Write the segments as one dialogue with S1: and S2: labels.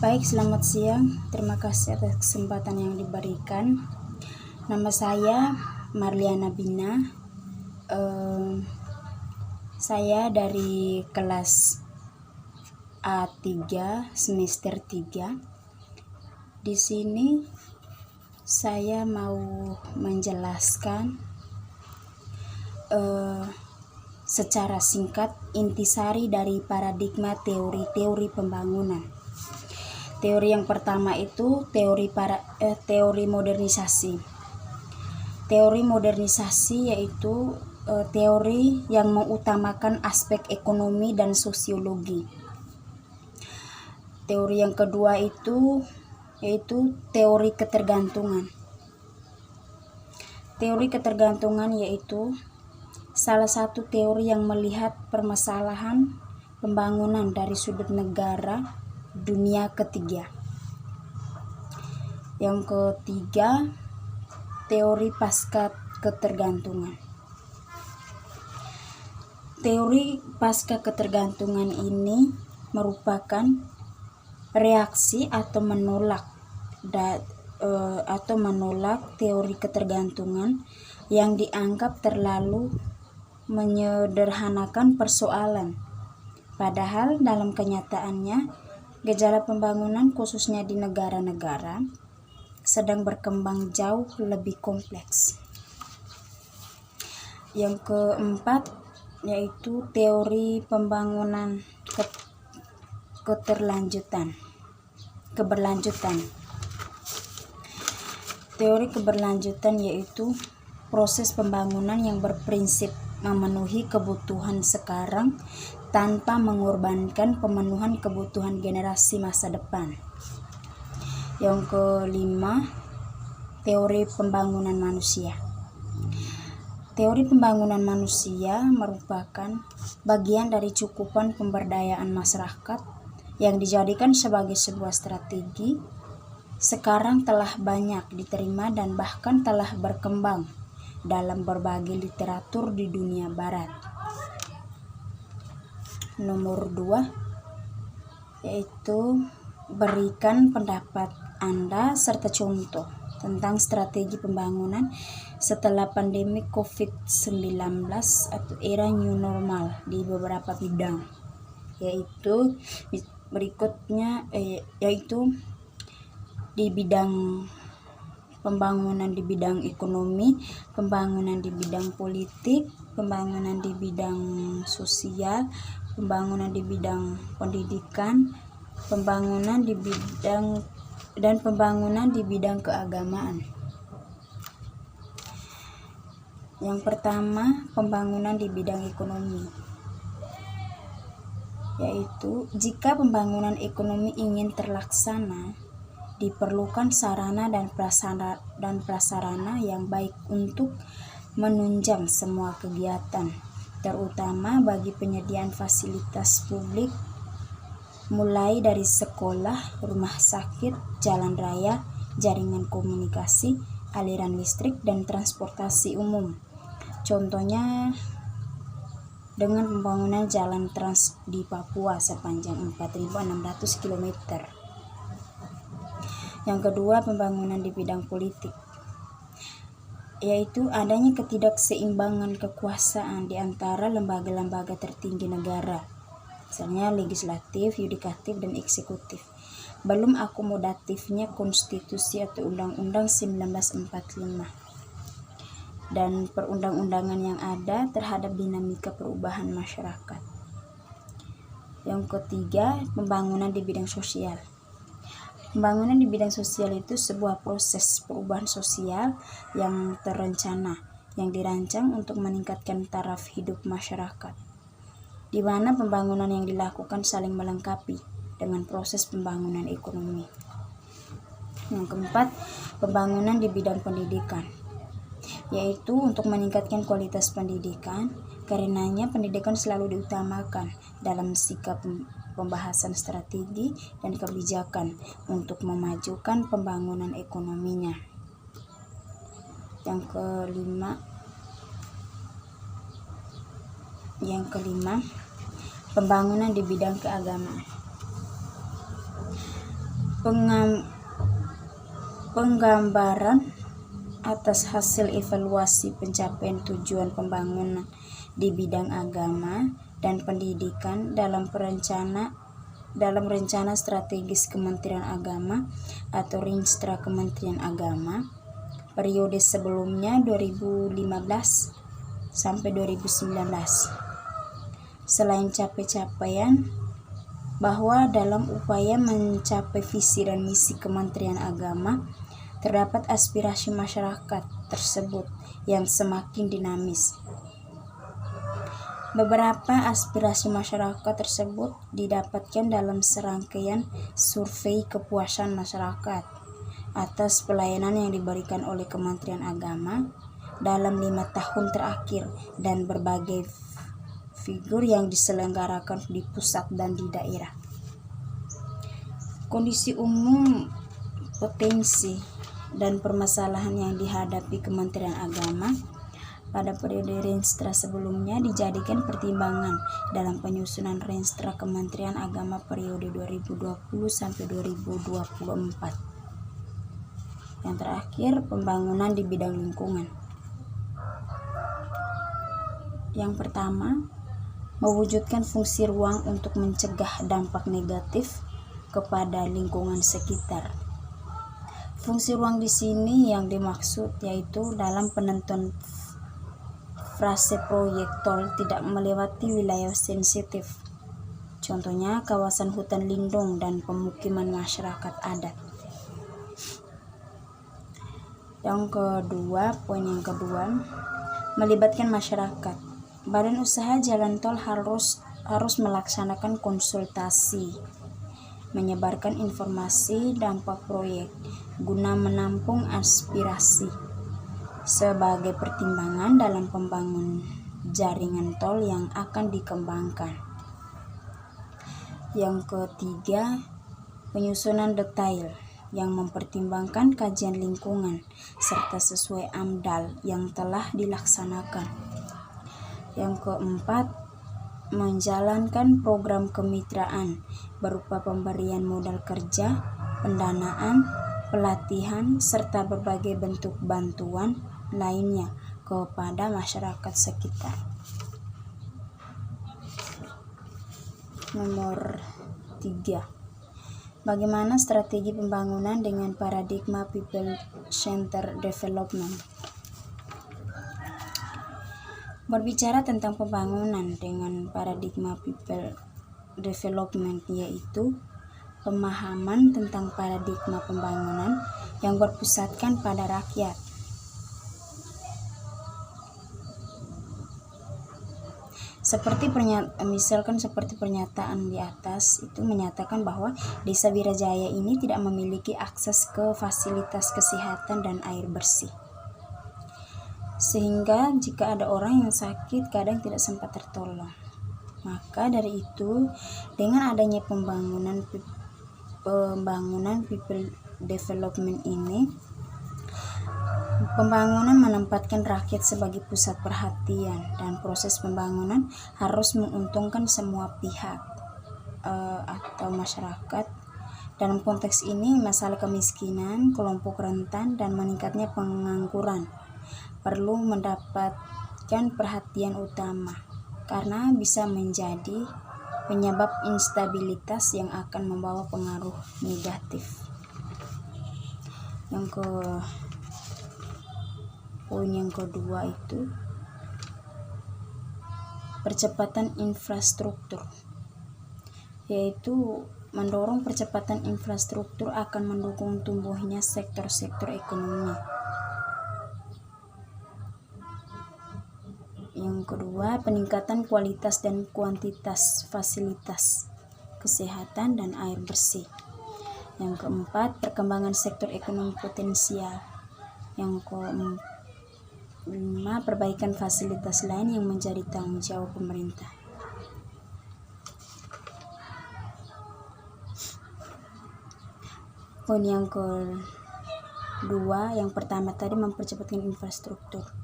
S1: Baik, selamat siang. Terima kasih atas kesempatan yang diberikan. Nama saya Marliana Bina. Saya dari kelas A3 semester 3. Di sini saya mau menjelaskan secara singkat intisari dari paradigma teori-teori pembangunan. Teori yang pertama itu teori modernisasi. Teori modernisasi yaitu teori yang mengutamakan aspek ekonomi dan sosiologi. Teori yang kedua itu yaitu teori ketergantungan. Teori ketergantungan yaitu salah satu teori yang melihat permasalahan pembangunan dari sudut negara dunia ketiga. Yang ketiga, teori pasca ketergantungan. Teori pasca ketergantungan ini merupakan reaksi atau menolak teori ketergantungan yang dianggap terlalu menyederhanakan persoalan. Padahal dalam kenyataannya, gejala pembangunan khususnya di negara-negara sedang berkembang jauh lebih kompleks. Yang keempat yaitu teori pembangunan keberlanjutan. Teori keberlanjutan yaitu proses pembangunan yang berprinsip memenuhi kebutuhan sekarang tanpa mengorbankan pemenuhan kebutuhan generasi masa depan. Yang kelima, teori pembangunan manusia. Teori pembangunan manusia merupakan bagian dari cakupan pemberdayaan masyarakat yang dijadikan sebagai sebuah strategi sekarang telah banyak diterima dan bahkan telah berkembang dalam berbagai literatur di dunia barat. Nomor 2 yaitu berikan pendapat Anda serta contoh tentang strategi pembangunan setelah pandemi COVID-19 atau era new normal di beberapa bidang, yaitu berikutnya yaitu di bidang pembangunan di bidang ekonomi, pembangunan di bidang politik, pembangunan di bidang sosial, pembangunan di bidang pendidikan, pembangunan di bidang keagamaan. Yang pertama, pembangunan di bidang ekonomi. Yaitu jika pembangunan ekonomi ingin terlaksana, diperlukan sarana dan prasarana yang baik untuk menunjang semua kegiatan, terutama bagi penyediaan fasilitas publik mulai dari sekolah, rumah sakit, jalan raya, jaringan komunikasi, aliran listrik, dan transportasi umum. Contohnya dengan pembangunan jalan trans di Papua sepanjang 4.600 km. Yang kedua, pembangunan di bidang politik, yaitu adanya ketidakseimbangan kekuasaan di antara lembaga-lembaga tertinggi negara, misalnya legislatif, yudikatif, dan eksekutif. Belum akomodatifnya konstitusi atau undang-undang 1945 dan perundang-undangan yang ada terhadap dinamika perubahan masyarakat. Yang ketiga, pembangunan di bidang sosial. Pembangunan di bidang sosial itu sebuah proses perubahan sosial yang terencana, yang dirancang untuk meningkatkan taraf hidup masyarakat, di mana pembangunan yang dilakukan saling melengkapi dengan proses pembangunan ekonomi. Yang keempat, pembangunan di bidang pendidikan, yaitu untuk meningkatkan kualitas pendidikan. Karenanya pendidikan selalu diutamakan dalam sikap pembahasan strategi dan kebijakan untuk memajukan pembangunan ekonominya. Yang kelima, pembangunan di bidang keagamaan. Penggambaran atas hasil evaluasi pencapaian tujuan pembangunan di bidang agama dan pendidikan dalam rencana strategis Kementerian Agama atau Rinstra Kementerian Agama periode sebelumnya 2015 sampai 2019. Selain capaian bahwa dalam upaya mencapai visi dan misi Kementerian Agama, terdapat aspirasi masyarakat tersebut yang semakin dinamis. Beberapa aspirasi masyarakat tersebut didapatkan dalam serangkaian survei kepuasan masyarakat atas pelayanan yang diberikan oleh Kementerian Agama dalam 5 tahun terakhir dan berbagai figur yang diselenggarakan di pusat dan di daerah. Kondisi umum, potensi dan permasalahan yang dihadapi Kementerian Agama pada periode Rinstra sebelumnya dijadikan pertimbangan dalam penyusunan Rinstra Kementerian Agama periode 2020 sampai 2024. Yang terakhir, pembangunan di bidang lingkungan. Yang pertama, mewujudkan fungsi ruang untuk mencegah dampak negatif kepada lingkungan sekitar. Fungsi ruang di sini yang dimaksud yaitu dalam penentuan fase proyek tol tidak melewati wilayah sensitif. Contohnya kawasan hutan lindung dan pemukiman masyarakat adat. Poin yang kedua, melibatkan masyarakat. Badan usaha jalan tol harus melaksanakan konsultasi, menyebarkan informasi dampak proyek guna menampung aspirasi sebagai pertimbangan dalam pembangunan jaringan tol yang akan dikembangkan. Yang ketiga, penyusunan detail yang mempertimbangkan kajian lingkungan serta sesuai AMDAL yang telah dilaksanakan. Yang keempat, menjalankan program kemitraan berupa pemberian modal kerja, pendanaan, pelatihan, serta berbagai bentuk bantuan lainnya kepada masyarakat sekitar. Nomor 3. Bagaimana strategi pembangunan dengan paradigma People Centered Development? Berbicara tentang pembangunan dengan paradigma People Development, yaitu pemahaman tentang paradigma pembangunan yang berpusatkan pada rakyat. Seperti pernyataan di atas itu menyatakan bahwa Desa Wirajaya ini tidak memiliki akses ke fasilitas kesehatan dan air bersih. Sehingga jika ada orang yang sakit kadang tidak sempat tertolong. Maka dari itu, dengan adanya pembangunan people development ini, pembangunan menempatkan rakyat sebagai pusat perhatian dan proses pembangunan harus menguntungkan semua pihak atau masyarakat. Dalam konteks ini, masalah kemiskinan, kelompok rentan, dan meningkatnya pengangguran perlu mendapatkan perhatian utama karena bisa menjadi penyebab instabilitas yang akan membawa pengaruh negatif. Poin yang kedua itu percepatan infrastruktur, yaitu mendorong percepatan infrastruktur akan mendukung tumbuhnya sektor-sektor ekonomi. Yang kedua, peningkatan kualitas dan kuantitas fasilitas kesehatan dan air bersih. Yang keempat, perkembangan sektor ekonomi potensial. Yang kelima, perbaikan fasilitas lain yang menjadi tanggung jawab pemerintah. Poin yang kedua, yang pertama tadi mempercepatkan infrastruktur.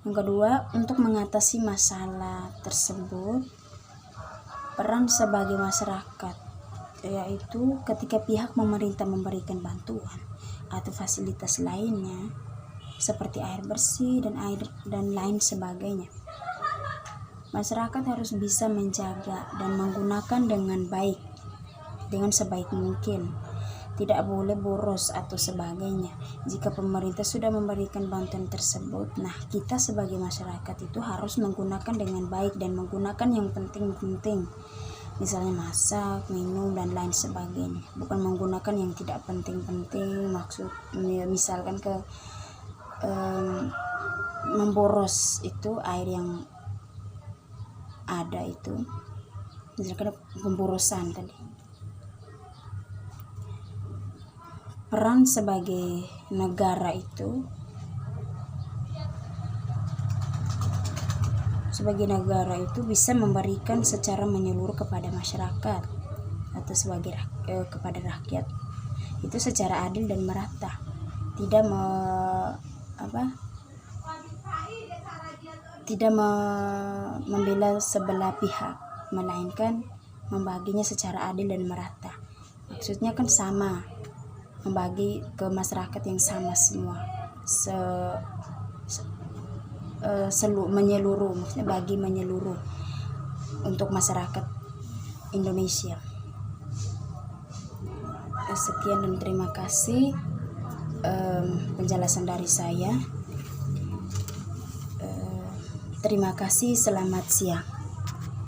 S1: Yang kedua, untuk mengatasi masalah tersebut, peran sebagai masyarakat yaitu ketika pihak pemerintah memberikan bantuan atau fasilitas lainnya seperti air bersih dan lain sebagainya. Masyarakat harus bisa menjaga dan menggunakan dengan baik, dengan sebaik mungkin. Tidak boleh boros atau sebagainya. Jika pemerintah sudah memberikan bantuan tersebut, nah kita sebagai masyarakat itu harus menggunakan dengan baik dan menggunakan yang penting-penting. Misalnya masak, minum, dan lain sebagainya. Bukan menggunakan yang tidak penting-penting, misalkan memboros itu air yang ada itu, misalkan pemborosan tadi. Peran sebagai negara itu, bisa memberikan secara menyeluruh kepada masyarakat atau kepada rakyat itu secara adil dan merata, tidak membela sebelah pihak, melainkan membaginya secara adil dan merata. Maksudnya kan sama, membagi ke masyarakat yang sama semua, menyeluruh, maksudnya bagi menyeluruh untuk masyarakat Indonesia. Sekian dan terima kasih penjelasan dari saya. Terima kasih, selamat siang.